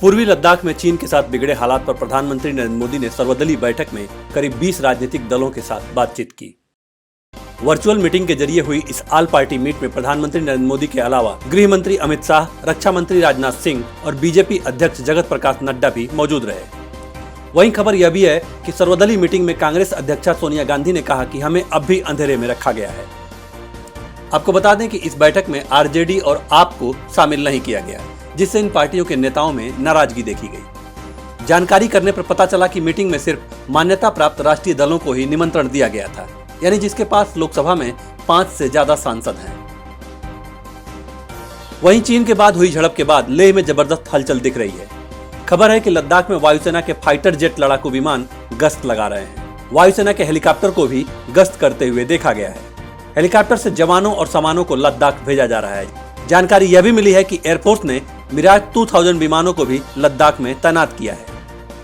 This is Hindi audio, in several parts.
पूर्वी लद्दाख में चीन के साथ बिगड़े हालात पर प्रधानमंत्री नरेंद्र मोदी ने सर्वदलीय बैठक में करीब 20 राजनीतिक दलों के साथ बातचीत की। वर्चुअल मीटिंग के जरिए हुई इस ऑल पार्टी मीट में प्रधानमंत्री नरेंद्र मोदी के अलावा गृह मंत्री अमित शाह, रक्षा मंत्री राजनाथ सिंह और बीजेपी अध्यक्ष जगत प्रकाश नड्डा भी मौजूद रहे। वहीं खबर यह भी है कि सर्वदलीय मीटिंग में कांग्रेस अध्यक्षा सोनिया गांधी ने कहा कि हमें अब भी अंधेरे में रखा गया है। आपको बता दें कि इस बैठक में आरजेडी और आप को शामिल नहीं किया गया, जिससे इन पार्टियों के नेताओं में नाराजगी देखी गई। जानकारी करने पर पता चला कि मीटिंग में सिर्फ मान्यता प्राप्त राष्ट्रीय दलों को ही निमंत्रण दिया गया था, यानी जिसके पास लोकसभा में 5 से ज्यादा सांसद हैं। वहीं चीन के बाद हुई झड़प के बाद लेह में जबरदस्त हलचल दिख रही है। खबर है कि लद्दाख में वायुसेना के फाइटर जेट लड़ाकू विमान गश्त लगा रहे हैं। वायुसेना के हेलीकॉप्टर को भी गश्त करते हुए देखा गया है। हेलीकॉप्टर से जवानों और सामानों को लद्दाख भेजा जा रहा है। जानकारी यह भी मिली है कि एयरफोर्स ने मिराज 2000 विमानों को भी लद्दाख में तैनात किया है।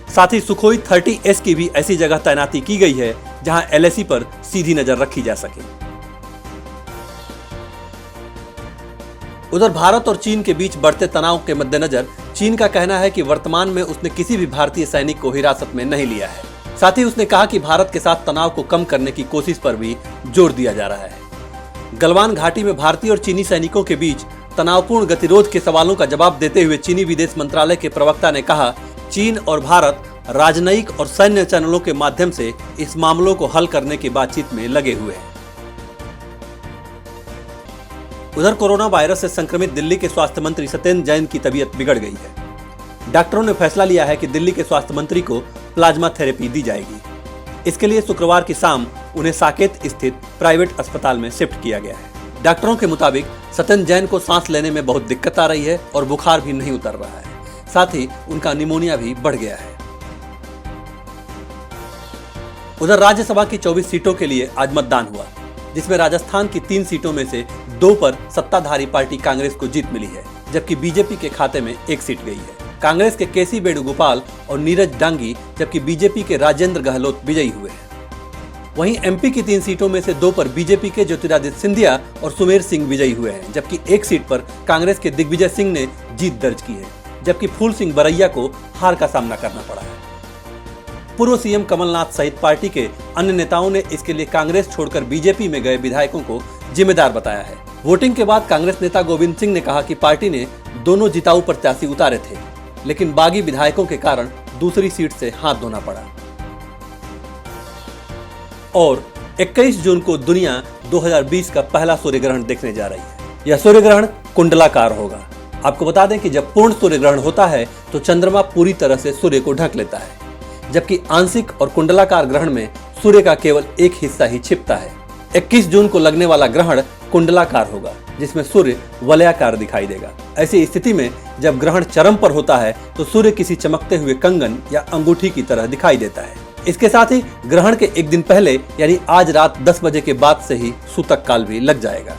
साथ ही सुखोई 30S की भी ऐसी जगह तैनाती की गई है जहां LAC पर सीधी नजर रखी जा सके। उधर भारत और चीन के बीच बढ़ते तनाव के मद्देनजर चीन का कहना है कि वर्तमान में उसने किसी भी भारतीय सैनिक को हिरासत में नहीं लिया है। साथ ही उसने कहा कि भारत के साथ तनाव को कम करने की कोशिश पर भी जोर दिया जा रहा है। गलवान घाटी में भारतीय और चीनी सैनिकों के बीच तनावपूर्ण गतिरोध के सवालों का जवाब देते हुए चीनी विदेश मंत्रालय के प्रवक्ता ने कहा, चीन और भारत राजनयिक और सैन्य चैनलों के माध्यम से इस मामलों को हल करने की बातचीत में लगे हुए हैं। उधर कोरोना वायरस से संक्रमित दिल्ली के स्वास्थ्य मंत्री सत्येंद्र जैन की तबीयत बिगड़ गई है। डॉक्टरों ने फैसला लिया है कि दिल्ली के स्वास्थ्य मंत्री को प्लाज्मा थेरेपी दी जाएगी। इसके लिए शुक्रवार की शाम उन्हें साकेत स्थित प्राइवेट अस्पताल में शिफ्ट किया गया है। डॉक्टरों के मुताबिक सत्येंद्र जैन को सांस लेने में बहुत दिक्कत आ रही है और बुखार भी नहीं उतर रहा है। साथ ही उनका निमोनिया भी बढ़ गया है। उधर राज्यसभा की 24 सीटों के लिए आज मतदान हुआ, जिसमें राजस्थान की 3 सीटों में से 2 पर सत्ताधारी पार्टी कांग्रेस को जीत मिली है, जबकि बीजेपी के खाते में 1 सीट गई है। कांग्रेस के केसी वेणुगोपाल और नीरज डांगी, जबकि बीजेपी के राजेंद्र गहलोत विजयी हुए हैं। वहीं MP की 3 सीटों में से 2 पर बीजेपी के ज्योतिरादित्य सिंधिया और सुमेर सिंह विजयी हुए हैं, जबकि 1 सीट पर कांग्रेस के दिग्विजय सिंह ने जीत दर्ज की है, जबकि फूल सिंह बरैया को हार का सामना करना पड़ा है। पूर्व CM कमलनाथ सहित पार्टी के अन्य नेताओं ने इसके लिए कांग्रेस छोड़कर बीजेपी में गए विधायकों को जिम्मेदार बताया है। वोटिंग के बाद कांग्रेस नेता गोविंद सिंह ने कहा कि पार्टी ने दोनों जिताऊ प्रत्याशी उतारे थे, लेकिन बागी विधायकों के कारण दूसरी सीट से हाथ धोना पड़ा। और 21 जून को दुनिया 2020 का पहला सूर्य ग्रहण देखने जा रही है। यह सूर्य ग्रहण कुंडलाकार होगा। आपको बता दें कि जब पूर्ण सूर्य ग्रहण होता है तो चंद्रमा पूरी तरह से सूर्य को ढक लेता है, जबकि आंशिक और कुंडलाकार ग्रहण में सूर्य का केवल एक हिस्सा ही छिपता है। 21 जून को लगने वाला ग्रहण कुंडलाकार होगा, जिसमें सूर्य वलयाकार दिखाई देगा। ऐसी स्थिति में जब ग्रहण चरम पर होता है तो सूर्य किसी चमकते हुए कंगन या अंगूठी की तरह दिखाई देता है। इसके साथ ही ग्रहण के एक दिन पहले यानी आज रात 10 बजे के बाद से ही सूतक काल भी लग जाएगा।